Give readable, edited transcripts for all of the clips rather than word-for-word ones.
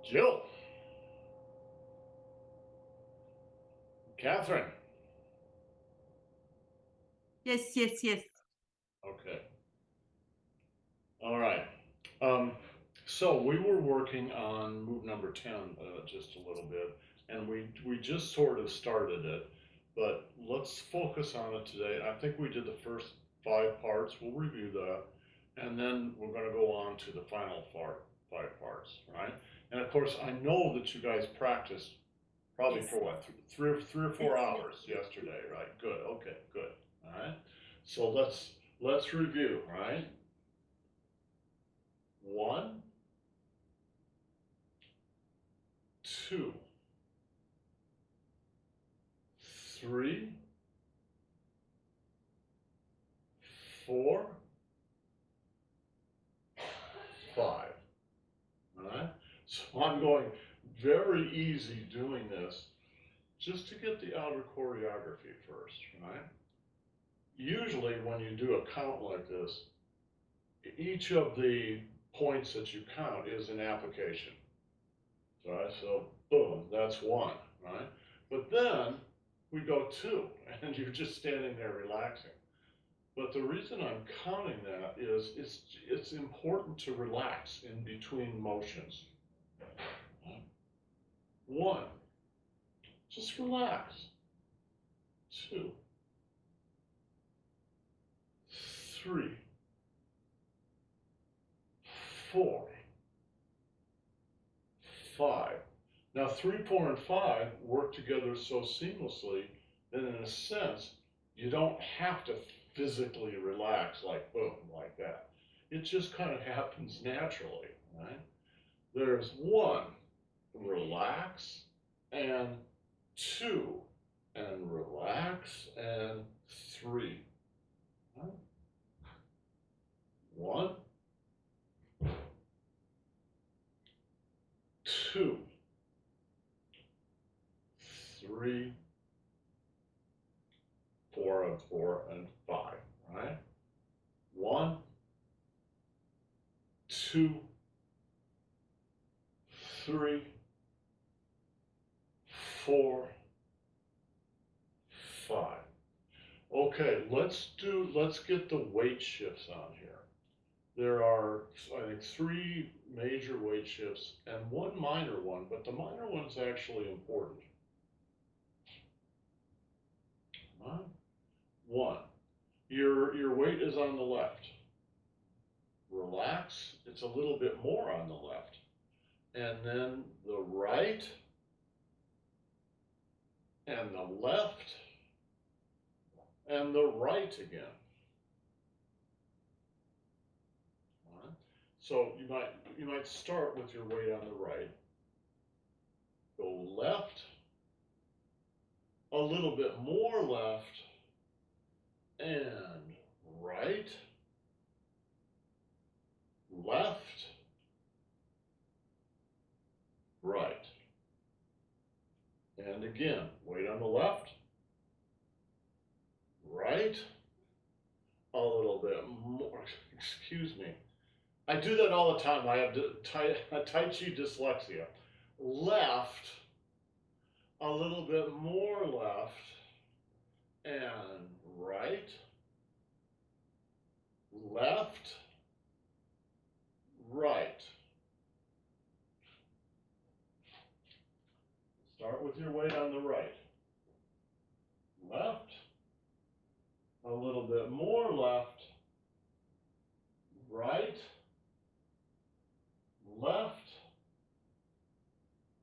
Jill. Catherine. Yes, yes, yes. Okay. All right. Um, so we were working on move number 10 just a little bit, and we just sort of started it, but let's focus on it today. I think we did the first 5 parts. We'll review that, and then we're going to go on to the final 5 parts, right? And of course, I know that you guys practiced probably Yes, for what, three or yes, four yes, hours yes. yesterday, right? Good. Okay, good. All right. So let's review, right? 1, 2, 3, 4, 5. All right. So I'm going very easy doing this just to get the outer choreography first, right? Usually when you do a count like this, each of the points that you count is an application. Right, so boom, that's 1, right? But then we go 2, and you're just standing there relaxing. But the reason I'm counting that is it's important to relax in between motions. 1, just relax. 2, 3, 4, 5. Now 3, 4, and 5 work together so seamlessly that in a sense, you don't have to physically relax like boom, like that. It just kind of happens naturally, right? There's 1, relax, and 2, and relax, and 3. Right? 1, 2, 3, 4, and 5. Right? 1, 2, 3, 4, 5. Okay, let's get the weight shifts on here. There are, I think, 3 major weight shifts and 1 minor one, but the minor one's actually important. 1, your weight is on the left. Relax, it's a little bit more on the left. And then the right, and the left, and the right again. All right? So you might start with your weight on the right. Go left, a little bit more left, and right, left, right. And again, weight on the left, right, a little bit more, excuse me. I do that all the time. I have Tai Chi dyslexia. Left, a little bit more left, and right, left, right. Start with your weight on the right. Left, a little bit more left, right, left,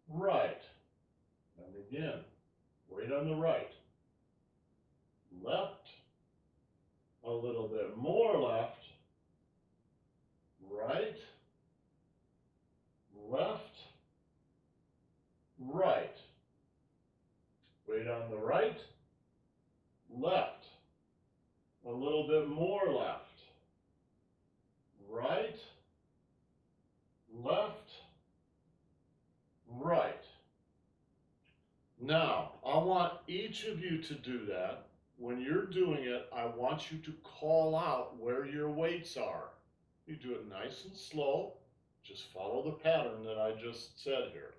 right. And again, weight on the right. Left, a little bit more left, right, left, right. Weight on the right, left, a little bit more left, right, left, right. Now, I want each of you to do that. When you're doing it, I want you to call out where your weights are. You do it nice and slow. Just follow the pattern that I just said here.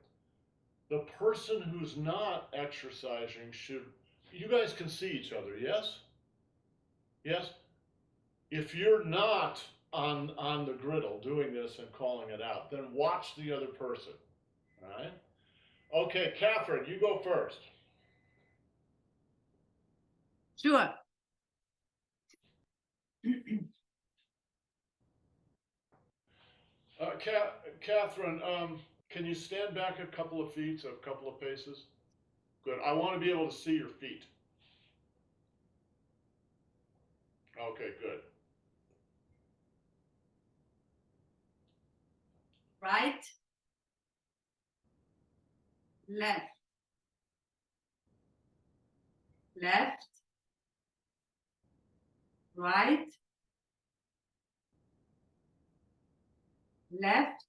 The person who's not exercising should, you guys can see each other, yes? Yes? If you're not on the griddle doing this and calling it out, then watch the other person, all right? Okay, Catherine, you go first. Sure. Catherine, can you stand back a couple of feet, a couple of paces? Good. I want to be able to see your feet. Okay, good. Right. Left. Left. Right. Left.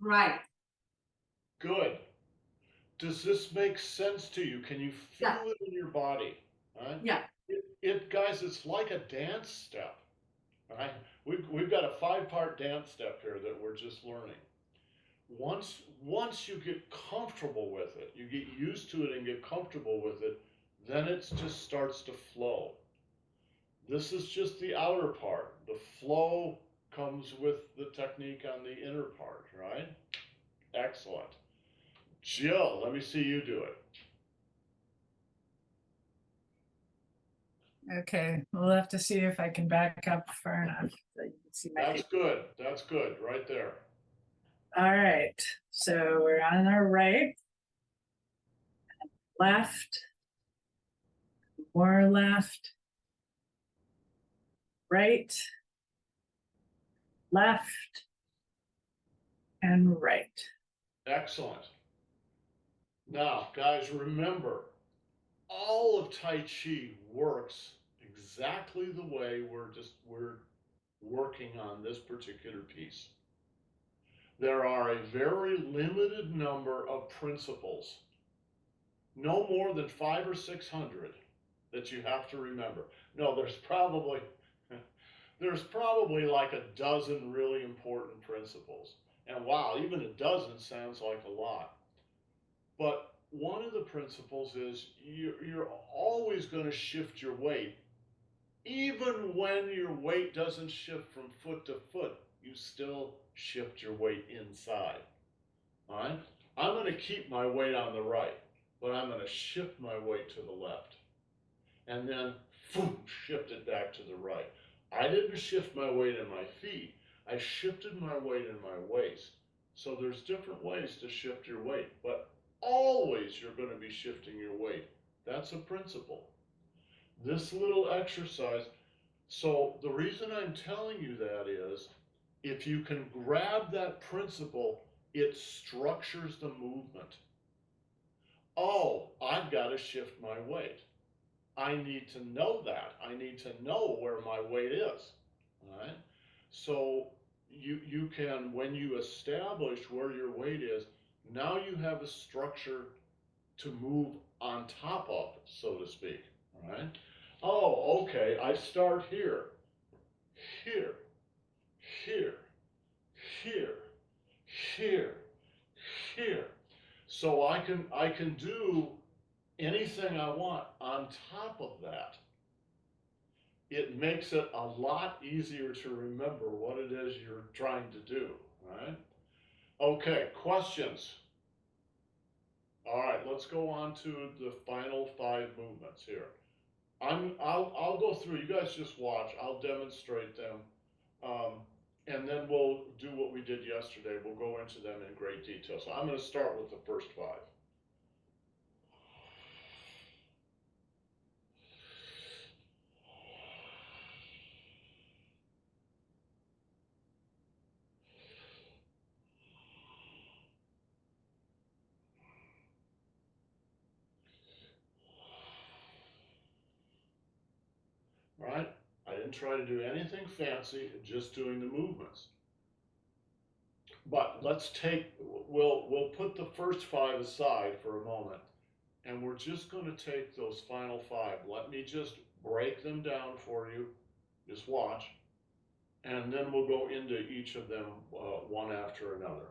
Right. Good. Does this make sense to you? Can you feel Yeah. it in your body? Right? Yeah. Guys, it's like a dance step. Right? We've got a 5-part dance step here that we're just learning. Once you get comfortable with it, you get used to it and get comfortable with it, then it just starts to flow. This is just the outer part. The flow comes with the technique on the inner part, right? Excellent. Jill, let me see you do it. Okay, we'll have to see if I can back up far enough so you can see my That's feet. good. That's good. Right there. All right, so we're on our right, left, more left, right, left, and right. Excellent. Now, guys, remember, all of Tai Chi works exactly the way we're working on this particular piece. There are a very limited number of principles, no more than 500 or 600 that you have to remember. No, there's probably like a dozen really important principles. And wow, even a dozen sounds like a lot. But one of the principles is you're always going to shift your weight. Even when your weight doesn't shift from foot to foot, you still shift your weight inside. All right? I'm going to keep my weight on the right, but I'm going to shift my weight to the left. And then shift it back to the right. I didn't shift my weight in my feet. I shifted my weight in my waist. So there's different ways to shift your weight, but always you're going to be shifting your weight. That's a principle. This little exercise, so the reason I'm telling you that is, if you can grab that principle, it structures the movement. Oh, I've got to shift my weight. I need to know that. I need to know where my weight is. All right. So you can, when you establish where your weight is, now you have a structure to move on top of, so to speak. All right. Oh, okay. I start here, here, here, here, here, here. So I can do anything I want on top of that. It makes it a lot easier to remember what it is you're trying to do, right? Okay, questions? All right, let's go on to the final 5 movements here. I'll go through. You guys just watch. I'll demonstrate them, and then we'll do what we did yesterday. We'll go into them in great detail. So I'm going to start with the first 5. Right? I didn't try to do anything fancy, just doing the movements. But we'll put the first 5 aside for a moment, and we're just going to take those final 5. Let me just break them down for you. Just watch. and then we'll go into each of them one after another.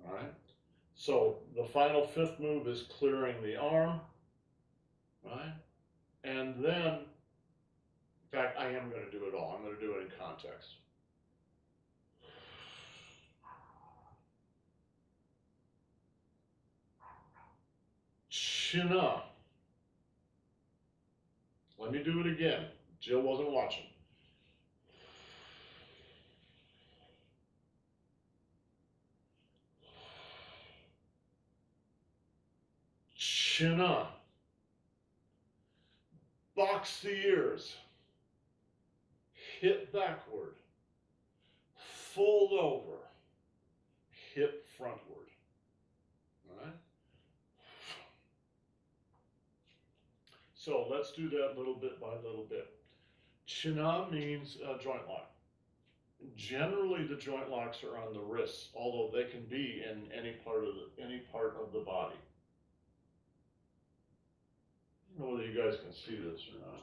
All right. So the final fifth move is clearing the arm, right? And then, in fact, I am going to do it all. I'm going to do it in context. Chin up. Let me do it again. Jill wasn't watching. Chin up. Box the ears. Hip backward. Fold over. Hip frontward. All right? So let's do that little bit by little bit. Chin up means joint lock. Generally, the joint locks are on the wrists, although they can be in any part of the body. I don't know whether you guys can see this or not.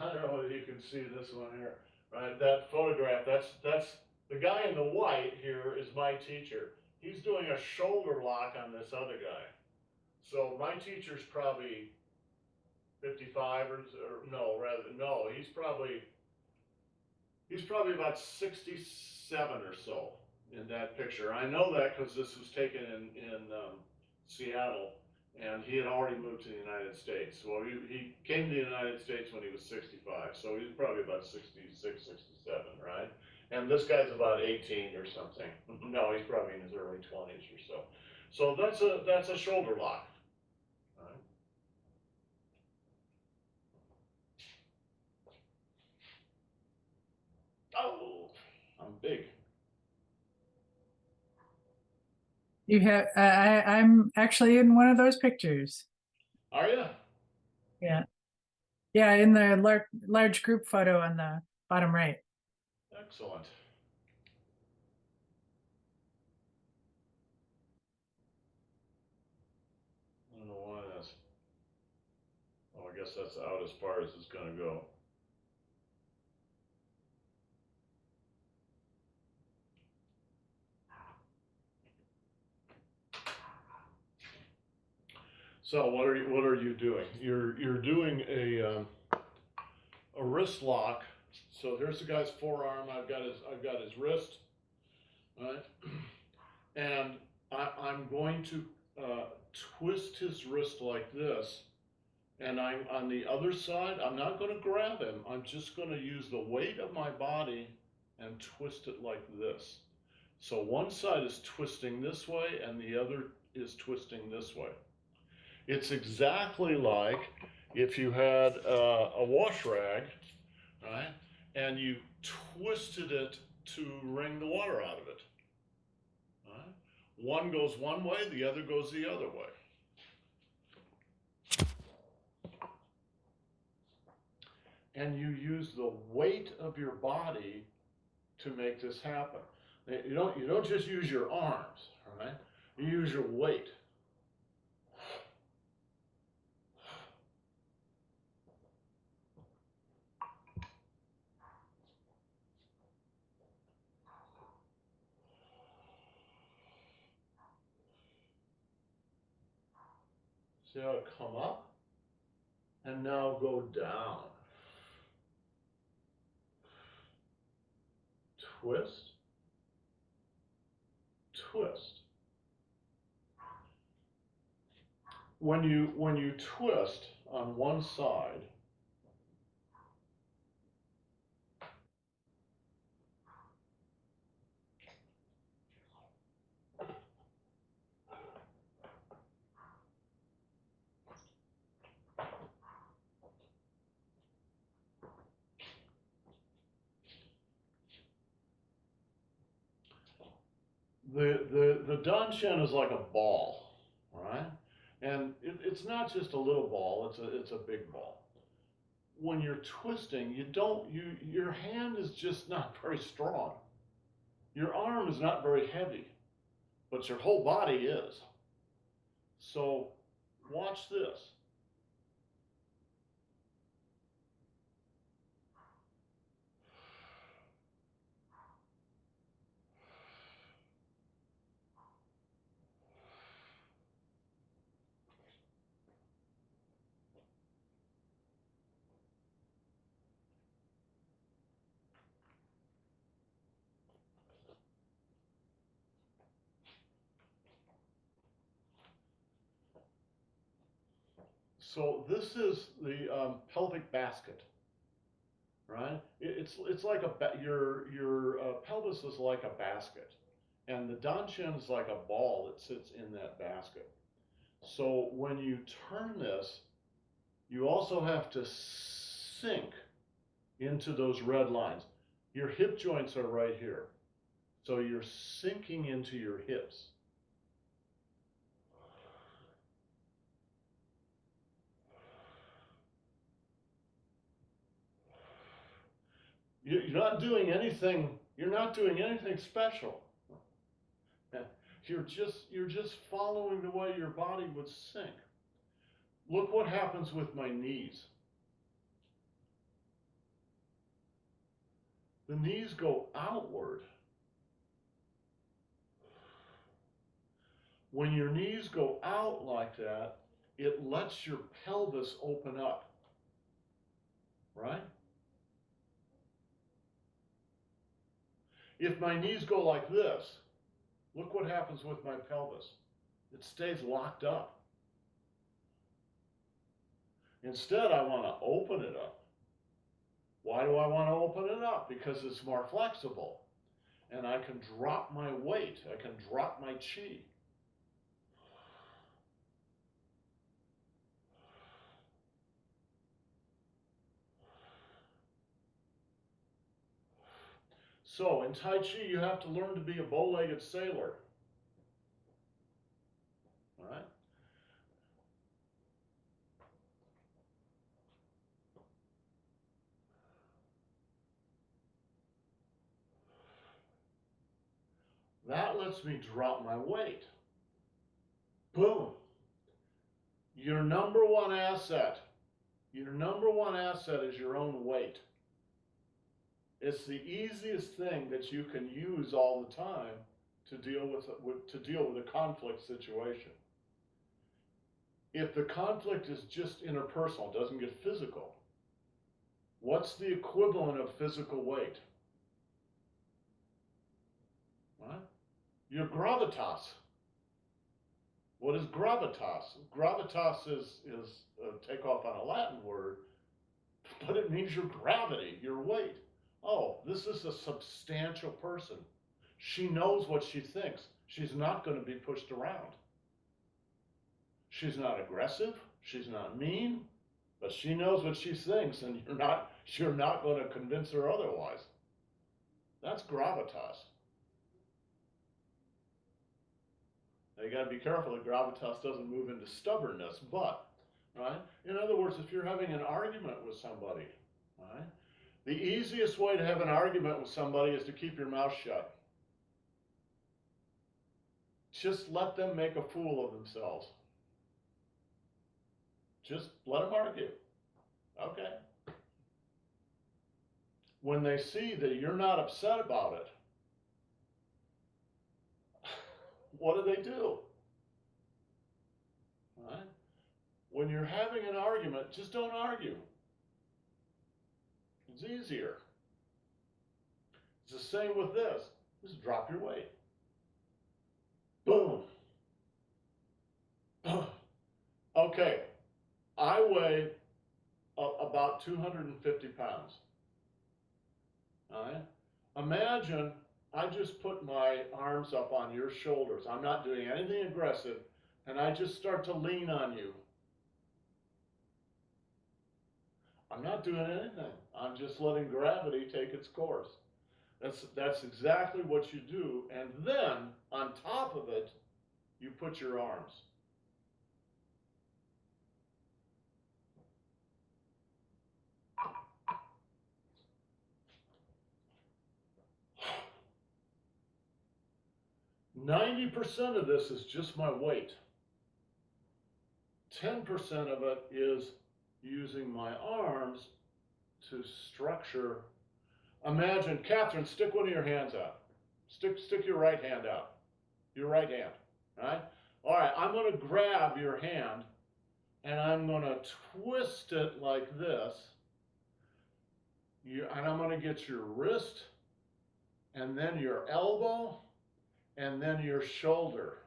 I don't know whether you can see this one here, right? That photograph, that's the guy in the white here is my teacher. He's doing a shoulder lock on this other guy. So my teacher's probably 55 or no, rather, no, he's probably about 67 or so in that picture. I know that because this was taken in Seattle, and he had already moved to the United States. So he came to the United States when he was 65, so he's probably about 66, 67, right? And this guy's about 18 or something. No, he's probably in his early 20s or so. So that's a shoulder lock. Right? Oh, I'm big. You have, I'm actually in one of those pictures. Are you? Yeah. Yeah, in the large group photo on the bottom right. Excellent. I don't know why that's. Oh, I guess that's out as far as it's going to go. So what are you doing? You're doing a wrist lock. So here's the guy's forearm. I've got his wrist, right? And I'm going to twist his wrist like this. And I'm on the other side. I'm not going to grab him. I'm just going to use the weight of my body and twist it like this. So one side is twisting this way and the other is twisting this way. It's exactly like if you had a wash rag, right? And you twisted it to wring the water out of it. Right? One goes one way, the other goes the other way. And you use the weight of your body to make this happen. You don't just use your arms, right? You use your weight. See how it come up? And now go down. Twist. Twist. When you twist on one side, the danchan is like a ball, right? And it's not just a little ball, it's a big ball. When you're twisting, your hand is just not very strong. Your arm is not very heavy, but your whole body is. So watch this. So this is the pelvic basket, right? It's like your pelvis is like a basket, and the danshin is like a ball that sits in that basket. So when you turn this, you also have to sink into those red lines. Your hip joints are right here, so you're sinking into your hips. You're not doing anything. You're not doing anything special. You're just following the way your body would sink. Look what happens with my knees. The knees go outward. When your knees go out like that, it lets your pelvis open up, right? If my knees go like this, look what happens with my pelvis. It stays locked up. Instead, I want to open it up. Why do I want to open it up? Because it's more flexible. And I can drop my weight. I can drop my chi. So in Tai Chi, you have to learn to be a bow-legged sailor. All right? That lets me drop my weight. Boom. Your number one asset is your own weight. It's the easiest thing that you can use all the time to deal with a conflict situation. If the conflict is just interpersonal, doesn't get physical, what's the equivalent of physical weight? Right? Your gravitas. What is gravitas? Gravitas is a takeoff on a Latin word, but it means your gravity, your weight. Oh, this is a substantial person. She knows what she thinks. She's not going to be pushed around. She's not aggressive. She's not mean, but she knows what she thinks, and you're not going to convince her otherwise. That's gravitas. Now you got to be careful that gravitas doesn't move into stubbornness, but, right? In other words, if you're having an argument with somebody, right? The easiest way to have an argument with somebody is to keep your mouth shut. Just let them make a fool of themselves. Just let them argue. Okay. When they see that you're not upset about it, what do? Right? When you're having an argument, just don't argue. It's easier. It's the same with this. Just drop your weight. Boom. Okay. I weigh about 250 pounds. All right? Imagine I just put my arms up on your shoulders. I'm not doing anything aggressive, and I just start to lean on you. I'm not doing anything. I'm just letting gravity take its course. That's exactly what you do. And then, on top of it, you put your arms. 90% of this is just my weight. 10% of it is using my arms to structure. Imagine, Catherine, stick one of your hands out. Stick your right hand out. Your right hand, right? All right, I'm gonna grab your hand and I'm gonna twist it like this. And I'm gonna get your wrist and then your elbow and then your shoulder.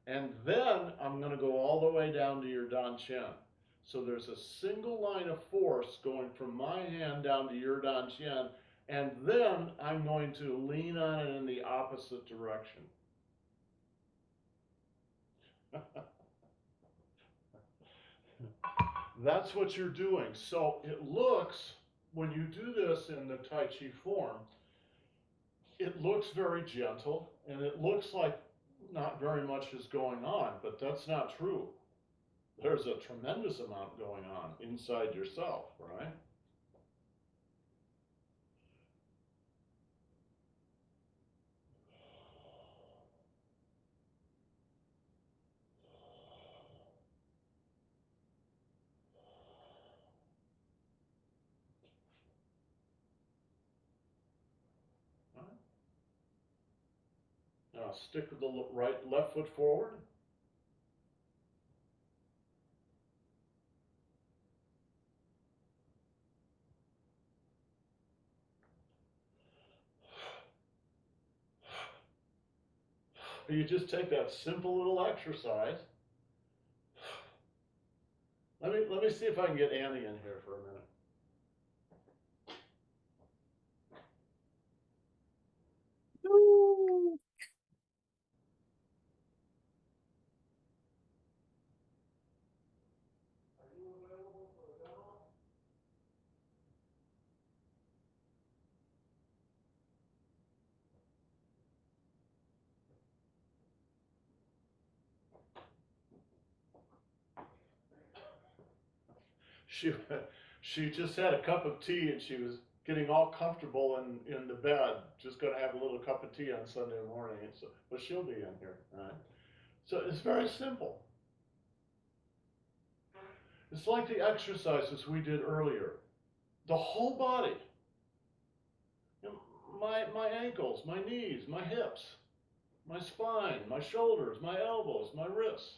And then I'm gonna go all the way down to your dantian. So there's a single line of force going from my hand down to your dantian, and then I'm going to lean on it in the opposite direction. That's what you're doing. So it looks, when you do this in the Tai Chi form, it looks very gentle, and it looks like not very much is going on, but that's not true. There's a tremendous amount going on inside yourself, right? Now stick the left foot forward. You just take that simple little exercise. Let me see if I can get Annie in here for a minute. Ooh. Are you available for a demo? She just had a cup of tea and she was getting all comfortable in the bed, just going to have a little cup of tea on Sunday morning. So, but she'll be in here, right? So it's very simple. It's like the exercises we did earlier. The whole body. My ankles, my knees, my hips, my spine, my shoulders, my elbows, my wrists.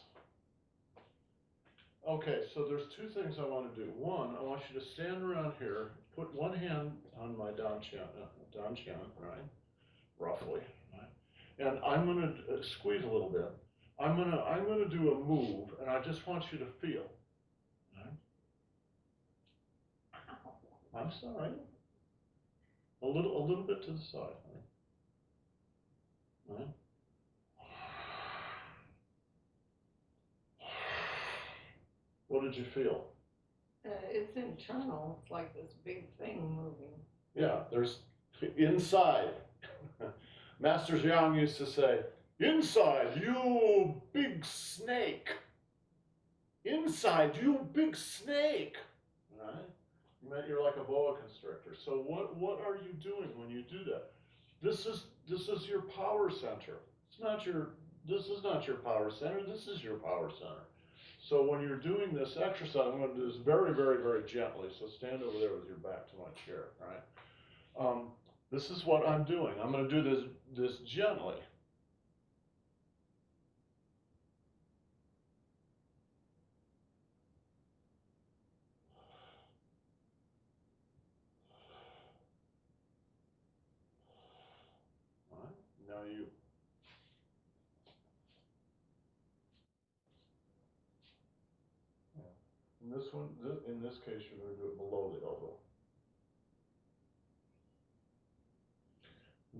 Okay, so there's two things I want to do. One, I want you to stand around here, put one hand on my dantian, right? Roughly, right? And I'm going to squeeze a little bit. I'm gonna do a move, and I just want you to feel. Right? I'm sorry. A little bit to the side. Right? Right? What did you feel? It's internal. It's like this big thing moving. Yeah, there's inside. Master Zhang used to say, inside, you big snake. Inside, you big snake. Right? You're like a boa constrictor. So what are you doing when you do that? This is your power center. This is not your power center. This is your power center. So when you're doing this exercise, I'm going to do this very, very, very gently. So stand over there with your back to my chair, right? This is what I'm doing. I'm going to do this gently. All right? Now you. In this one, in this case, you're going to do it below the elbow.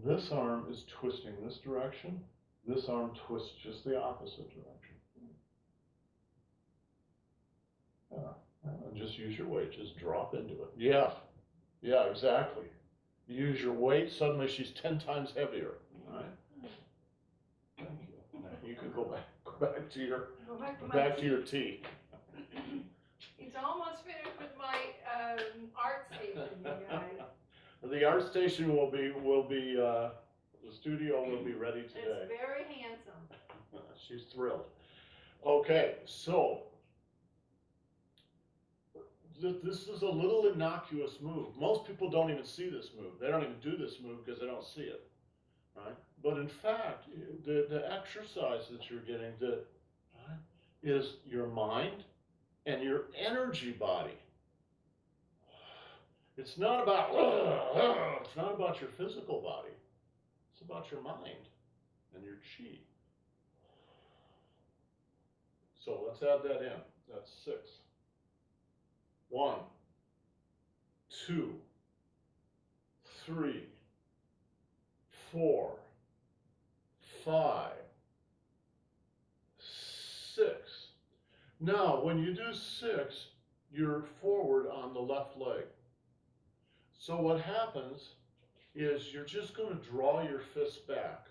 This arm is twisting this direction. This arm twists just the opposite direction. And just use your weight. Just drop into it. Yeah. Yeah, exactly. You use your weight, suddenly she's 10 times heavier. All right? Thank you. Now you can go back to your tea. He's almost finished with my art station, you guys. The art station will be The studio will be ready today. It's very handsome. She's thrilled. Okay, so this is a little innocuous move. Most people don't even see this move. They don't even do this move because they don't see it, right? But in fact, the exercise that you're getting right, is your mind and your energy body. It's not about your physical body. It's about your mind and your chi. So let's add that in. That's 6. 1, 2, 3, 4, 5, 6. Now, when you do 6, you're forward on the left leg. So what happens is you're just going to draw your fist back.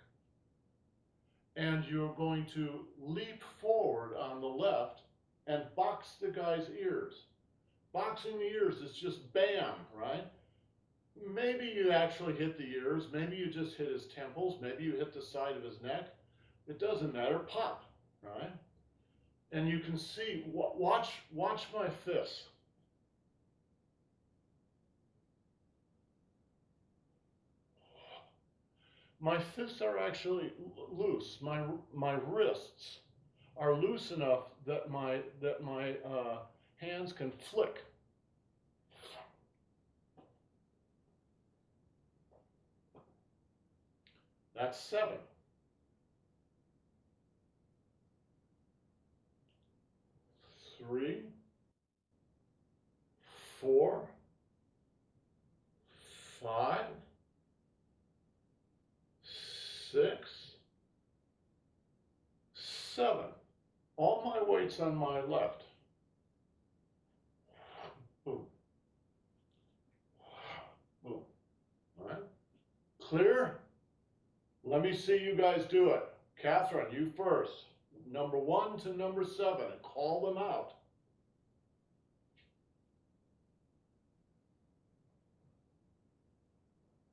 And you're going to leap forward on the left and box the guy's ears. Boxing the ears is just bam, right? Maybe you actually hit the ears. Maybe you just hit his temples. Maybe you hit the side of his neck. It doesn't matter. Pop, right? And you can see, watch my fists. My fists are actually loose. My wrists are loose enough that my hands can flick. That's 7. 3, 4, 5, 6, 7. All my weight's on my left. Boom. Boom. All right? Clear? Let me see you guys do it. Catherine, you first. Number 1 to number 7, and call them out.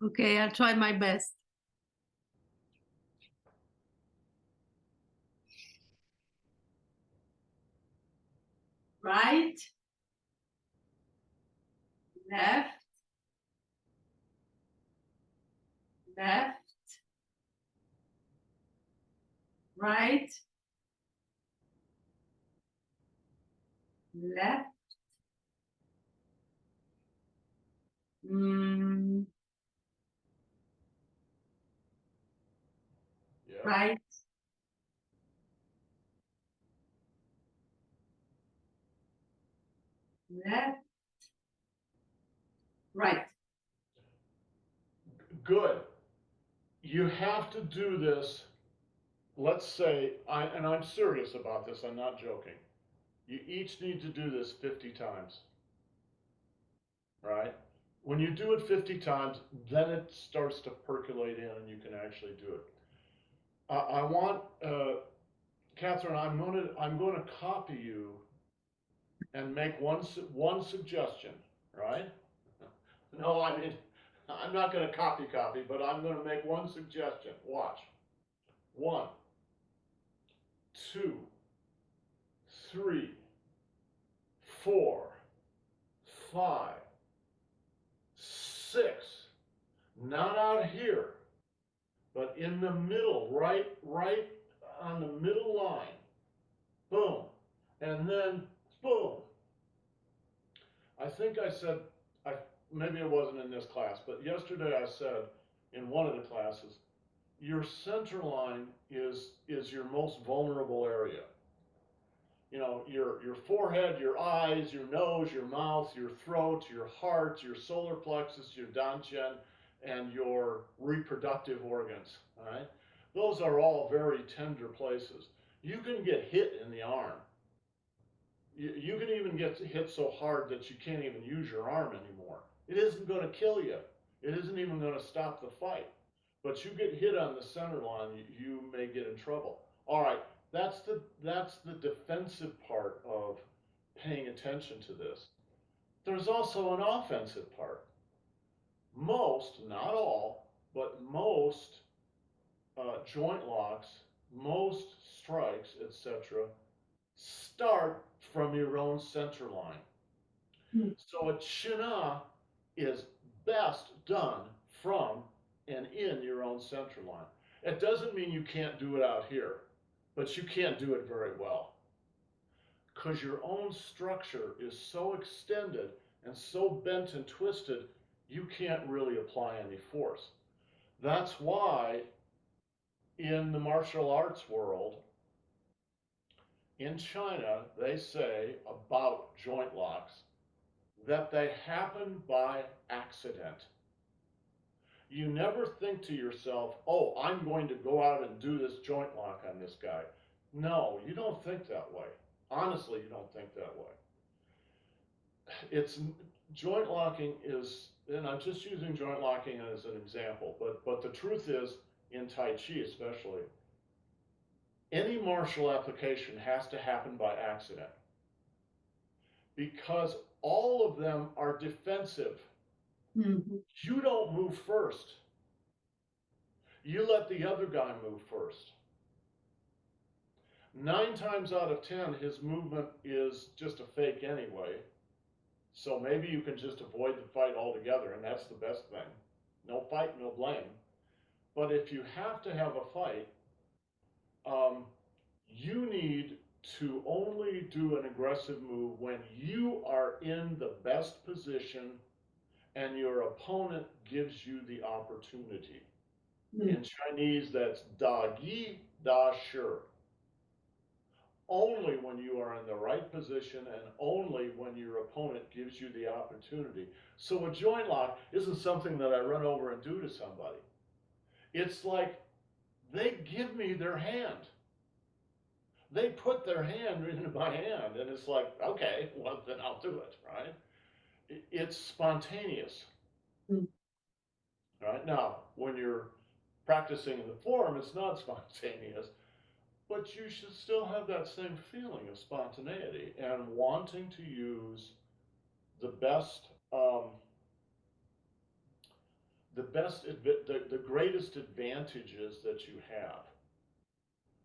Okay, I'll try my best. Right, left, left, right, left, Yeah. right, left, right. Good. You have to do this. Let's say, and I'm serious about this, I'm not joking. You each need to do this 50 times, right? When you do it 50 times, then it starts to percolate in and you can actually do it. I want, Catherine, I'm going to copy you and make one suggestion, right? No, I mean, I'm not going to copy, but I'm going to make one suggestion. Watch. 1, 2, 3, 4, 5, 6. Not out here, but in the middle, right on the middle line. Boom. And then boom. I think I said, maybe it wasn't in this class, but yesterday I said in one of the classes, your center line is your most vulnerable area. You know, your forehead, your eyes, your nose, your mouth, your throat, your heart, your solar plexus, your dantian, and your reproductive organs, all right? Those are all very tender places. You can get hit in the arm. You can even get hit so hard that you can't even use your arm anymore. It isn't going to kill you. It isn't even going to stop the fight. But you get hit on the center line, you may get in trouble. All right, that's the defensive part of paying attention to this. There's also an offensive part. Most, not all, but most joint locks, most strikes, etc., start from your own center line. Hmm. So a china is best done from and in your own center line. It doesn't mean you can't do it out here, but you can't do it very well, because your own structure is so extended and so bent and twisted, you can't really apply any force. That's why in the martial arts world, in China, they say about joint locks that they happen by accident. You never think to yourself, oh, I'm going to go out and do this joint lock on this guy. No, you don't think that way. Honestly, you don't think that way. It's joint locking is, and I'm just using joint locking as an example, but the truth is, in Tai Chi especially, any martial application has to happen by accident, because all of them are defensive. Mhm. You don't move first. You let the other guy move first. 9 times out of 10, his movement is just a fake anyway. So maybe you can just avoid the fight altogether, and that's the best thing. No fight, no blame. But if you have to have a fight, you need to only do an aggressive move when you are in the best position and your opponent gives you the opportunity. In Chinese, that's da yi, da shi. Only when you are in the right position and only when your opponent gives you the opportunity. So a joint lock isn't something that I run over and do to somebody. It's like they give me their hand. They put their hand into my hand, and it's like, okay, well, then I'll do it, right? It's spontaneous. Mm. Right? Now, when you're practicing in the form, it's not spontaneous, but you should still have that same feeling of spontaneity and wanting to use the best, the greatest advantages that you have.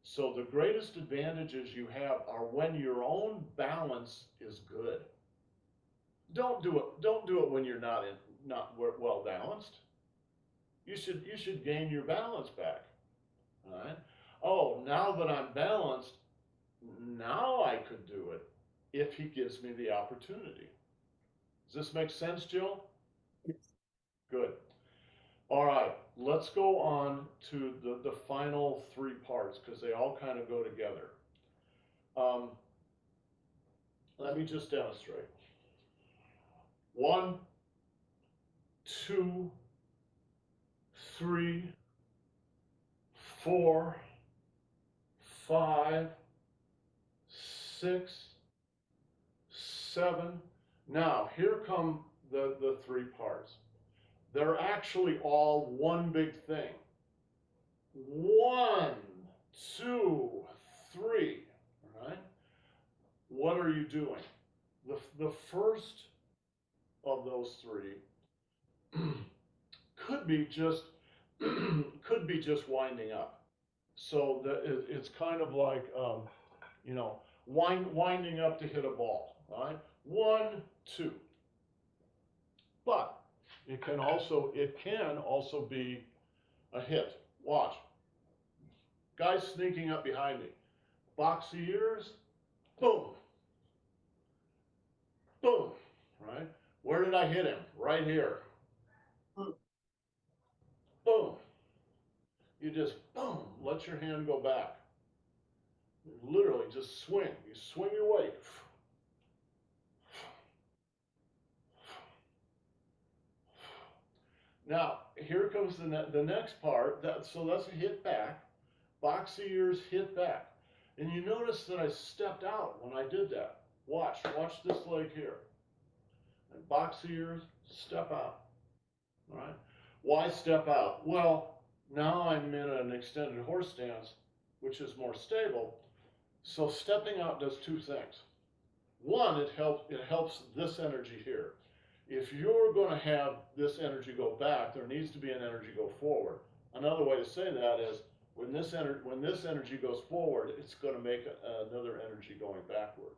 So the greatest advantages you have are when your own balance is good. Don't do it when you're not well balanced. You should gain your balance back. All right? Oh, now that I'm balanced, now I could do it if he gives me the opportunity. Does this make sense, Jill? Yes. Good. All right, let's go on to the final 3 parts, because they all kind of go together. Let me just demonstrate. 1, 2, 3, 4, 5, 6, 7. Now, here come the 3 parts. They're actually all one big thing. 1, 2, 3. All right? What are you doing? The first of those 3 could be just winding up. So it's kind of like winding up to hit a ball. Right? 1, 2. But it can also be a hit. Watch. Guy's sneaking up behind me. Box the ears. Boom. Boom. Right? Where did I hit him? Right here. Boom. You just, boom, let your hand go back. Literally just swing. You swing your weight. Now, here comes the next part. So that's a hit back. Box the ears, hit back. And you notice that I stepped out when I did that. Watch this leg here. And box the ears, step out. All right? Why step out? Well, now I'm in an extended horse stance, which is more stable. So stepping out does 2 things. One, it helps this energy here. If you're going to have this energy go back, there needs to be an energy go forward. Another way to say that is, When this energy goes forward, it's going to make another energy going backward.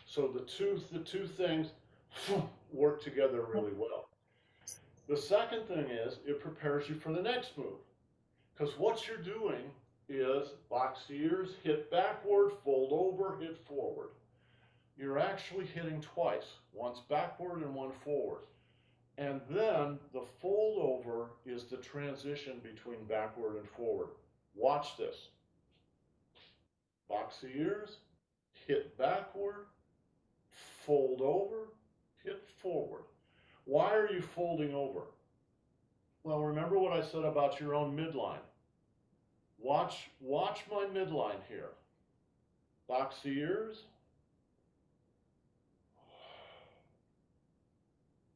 So the two things work together really well. The second thing is it prepares you for the next move. Because what you're doing is box the ears, hit backward, fold over, hit forward. You're actually hitting twice, once backward and one forward. And then the fold over is the transition between backward and forward. Watch this. Box the ears, hit backward, fold over, hit forward. Why are you folding over? Well, remember what I said about your own midline. Watch my midline here. Box the ears.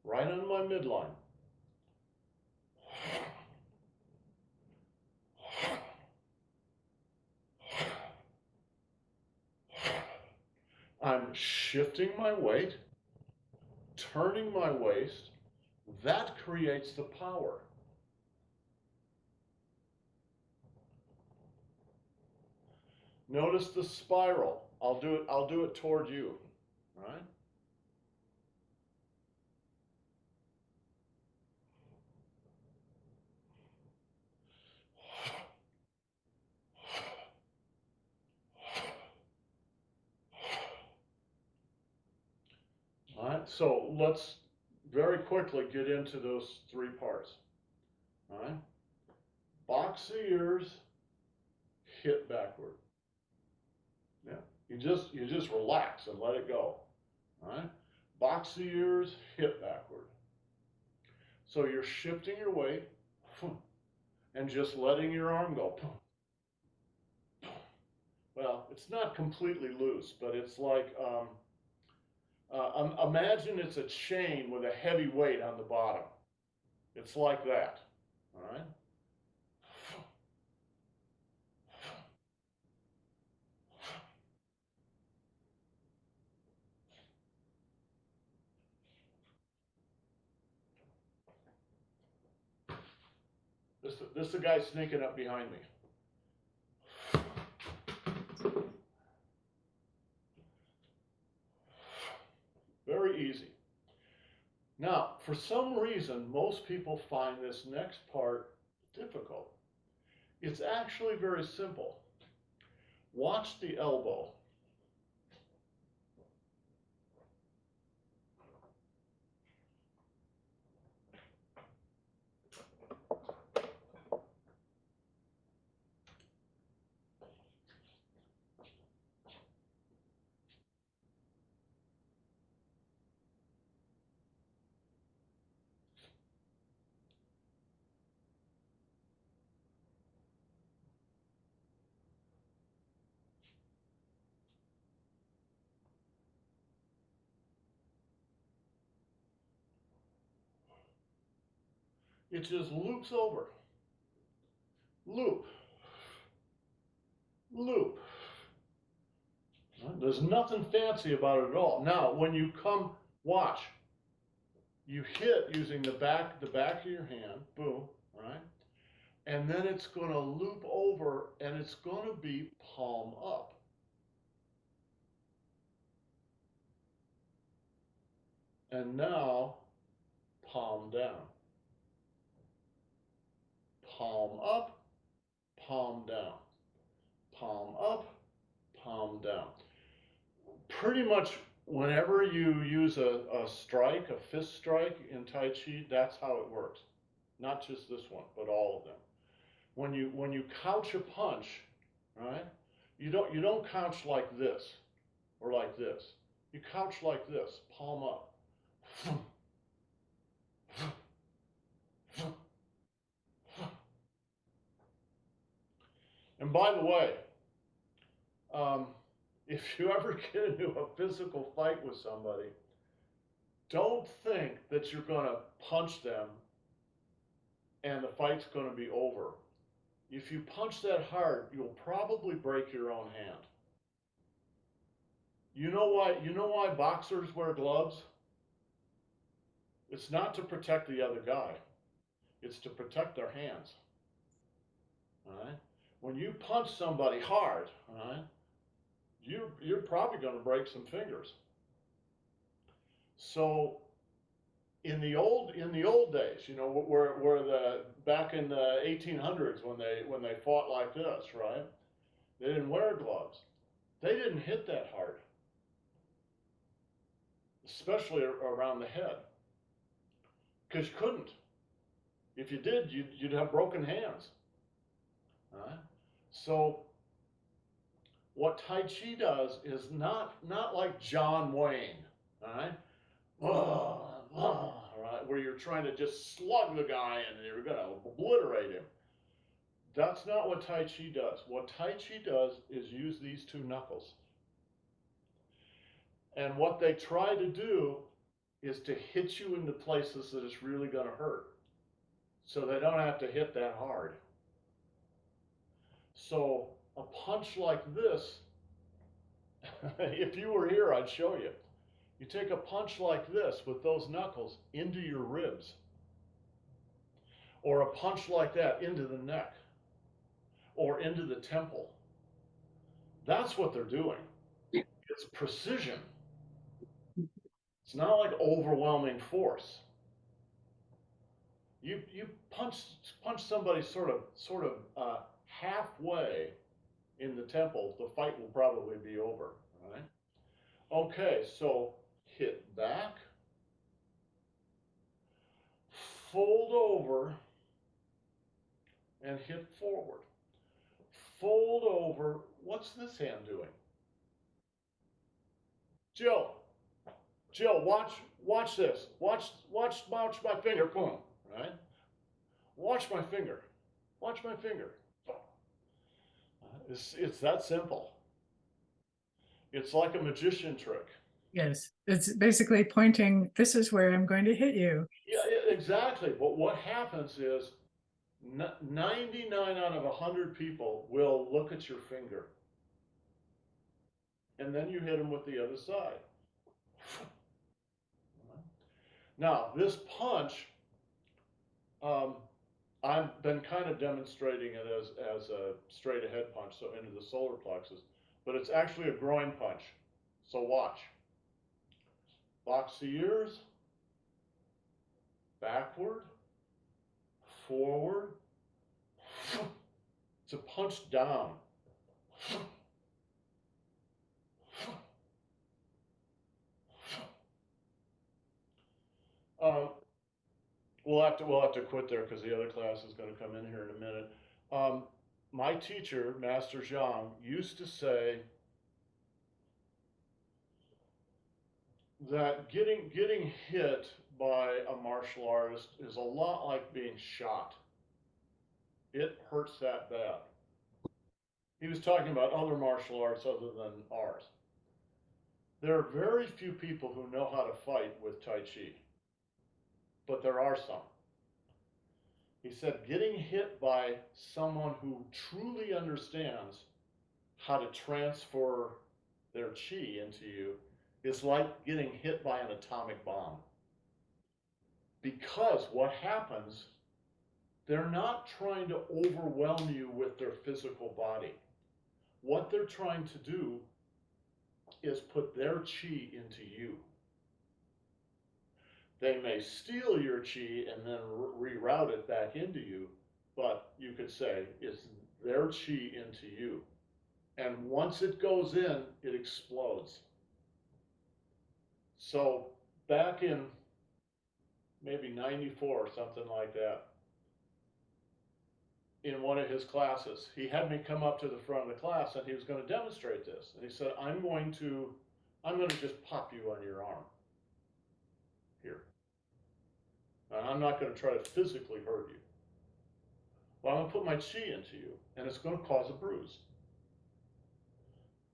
Right on my midline. I'm shifting my weight, turning my waist. That creates the power. Notice the spiral. I'll do it toward you, right? All right, so let's very quickly get into those three parts. All right, box the ears, hit backward. Yeah, you just relax and let it go. All right, box the ears, hit backward. So you're shifting your weight and just letting your arm go. Well, it's not completely loose, but it's like imagine it's a chain with a heavy weight on the bottom. It's like that. All right. This is the guy sneaking up behind me. Very easy. Now, for some reason, most people find this next part difficult. It's actually very simple. Watch the elbow. It just loops over. Loop. Loop. There's nothing fancy about it at all. Now, when you come, watch. You hit using the back of your hand, boom, right? And then it's going to loop over and it's going to be palm up. And now, palm down. Palm up, palm down. Palm up, palm down. Pretty much whenever you use a strike, a fist strike in Tai Chi, that's how it works. Not just this one, but all of them. When you couch a punch, right? You don't couch like this or like this. You couch like this, palm up. And by the way, if you ever get into a physical fight with somebody, don't think that you're going to punch them and the fight's going to be over. If you punch that hard, you'll probably break your own hand. You know why boxers wear gloves? It's not to protect the other guy. It's to protect their hands. All right? when you punch somebody hard, all right, you're probably going to break some fingers. So in the old days, you know, where the back in the 1800s when they fought like this, right? They didn't wear gloves. They didn't hit that hard, especially around the head, because you couldn't. If you did, you'd have broken hands. All right? So what Tai Chi does is not like John Wayne, all right? Right, where you're trying to just slug the guy and you're going to obliterate him. That's not what Tai Chi does. What Tai Chi does is use these two knuckles. And what they try to do is to hit you into places that it's really going to hurt. So they don't have to hit that hard. So a punch like this, if you were here, I'd show you. You take a punch like this with those knuckles into your ribs, or a punch like that into the neck, or into the temple. That's what they're doing. It's precision. It's not like overwhelming force. You punch somebody sort of halfway in the temple, the fight will probably be over. All right. Okay, so hit back, fold over, and hit forward. Fold over. What's this hand doing? Jill, watch this. Watch my finger. Boom. Right? Watch my finger. Watch my finger. It's that simple. It's like a magician trick. Yes, it's basically pointing, this is where I'm going to hit you. Yeah, exactly. But what happens is 99 out of 100 people will look at your finger. And then you hit them with the other side. Now, this punch, I've been kind of demonstrating it as a straight ahead punch, so into the solar plexus, but it's actually a groin punch. So watch. Box the ears, backward, forward. It's a punch down. We'll have to quit there because the other class is going to come in here in a minute. My teacher, Master Zhang, used to say that getting hit by a martial artist is a lot like being shot. It hurts that bad. He was talking about other martial arts other than ours. There are very few people who know how to fight with Tai Chi, but there are some. He said getting hit by someone who truly understands how to transfer their chi into you is like getting hit by an atomic bomb. Because what happens, they're not trying to overwhelm you with their physical body. What they're trying to do is put their chi into you. They may steal your chi and then reroute it back into you, but you could say it's their chi into you. And once it goes in, it explodes. So back in maybe 94 or something like that, in one of his classes, he had me come up to the front of the class and he was going to demonstrate this. And he said, I'm going to just pop you on your arm here. And I'm not going to try to physically hurt you. Well, I'm going to put my chi into you and it's going to cause a bruise.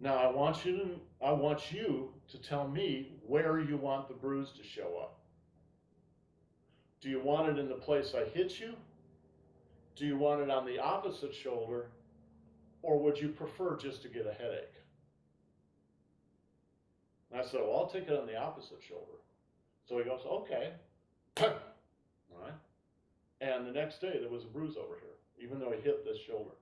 Now I want you to tell me where you want the bruise to show up. Do you want it in the place I hit you? Do you want it on the opposite shoulder? Or would you prefer just to get a headache? And I said, well, I'll take it on the opposite shoulder. So he goes, okay. All right. And the next day there was a bruise over here, even though he hit this shoulder.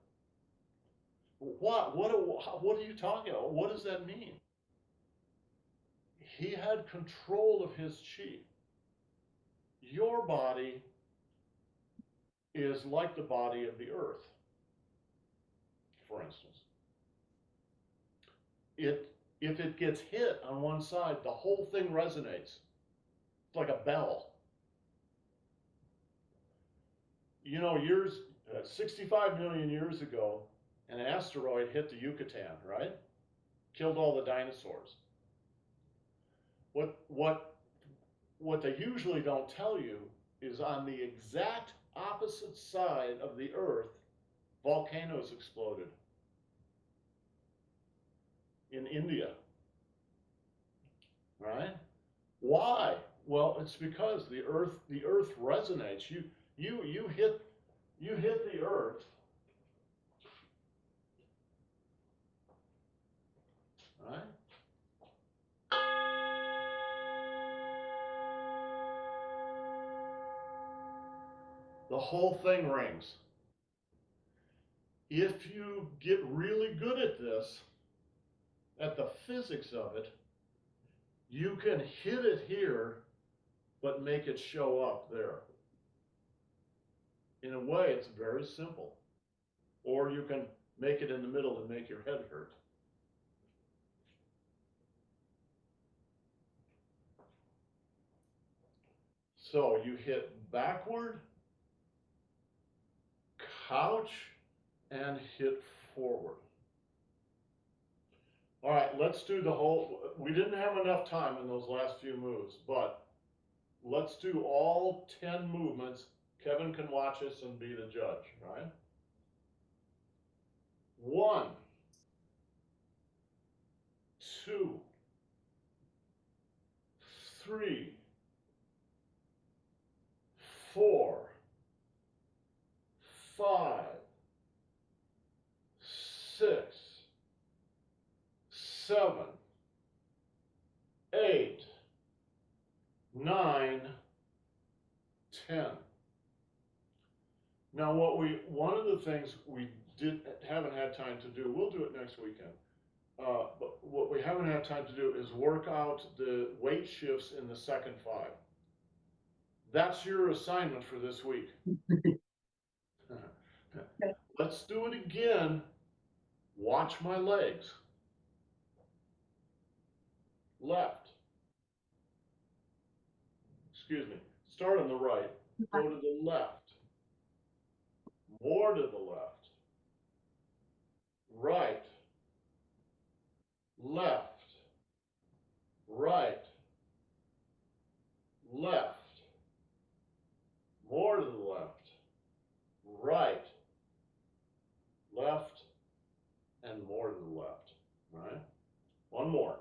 What are you talking about? What does that mean? He had control of his chi. Your body is like the body of the earth, for instance. If it gets hit on one side, the whole thing resonates. It's like a bell. You know, 65 million years ago, an asteroid hit the Yucatan, right? Killed all the dinosaurs. What they usually don't tell you is on the exact opposite side of the earth, volcanoes exploded in India, right? Why? Well, it's because the earth resonates. You hit the earth, right? The whole thing rings. If you get really good at this, at the physics of it, you can hit it here, but make it show up there. In a way, it's very simple. Or you can make it in the middle and make your head hurt. So you hit backward, couch, and hit forward. All right, let's do the whole, we didn't have enough time in those last few moves, but let's do all 10 movements. Kevin can watch us and be the judge, right? 1, 2, 3, 4, 5, 6, 7, 8, 9, 10. Now, one of the things we haven't had time to do, we'll do it next weekend. But what we haven't had time to do is work out the weight shifts in the second 5. That's your assignment for this week. Let's do it again. Watch my legs. Left. Excuse me. Start on the right. Go to the left. More to the left. Right. Left. Right. Left. More to the left. Right. Left. And more to the left. All right? One more.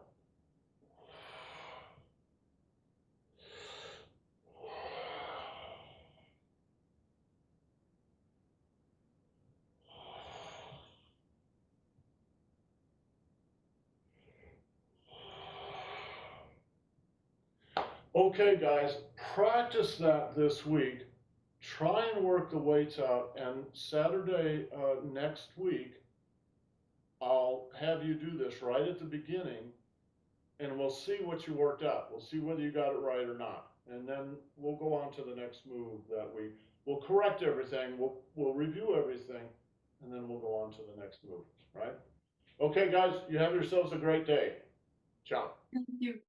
Okay, guys, practice that this week. Try and work the weights out, and Saturday next week, I'll have you do this right at the beginning, and we'll see what you worked out. We'll see whether you got it right or not. And then we'll go on to the next move that week. We'll correct everything, we'll review everything, and then we'll go on to the next move, right? Okay, guys, you have yourselves a great day. Ciao. Thank you.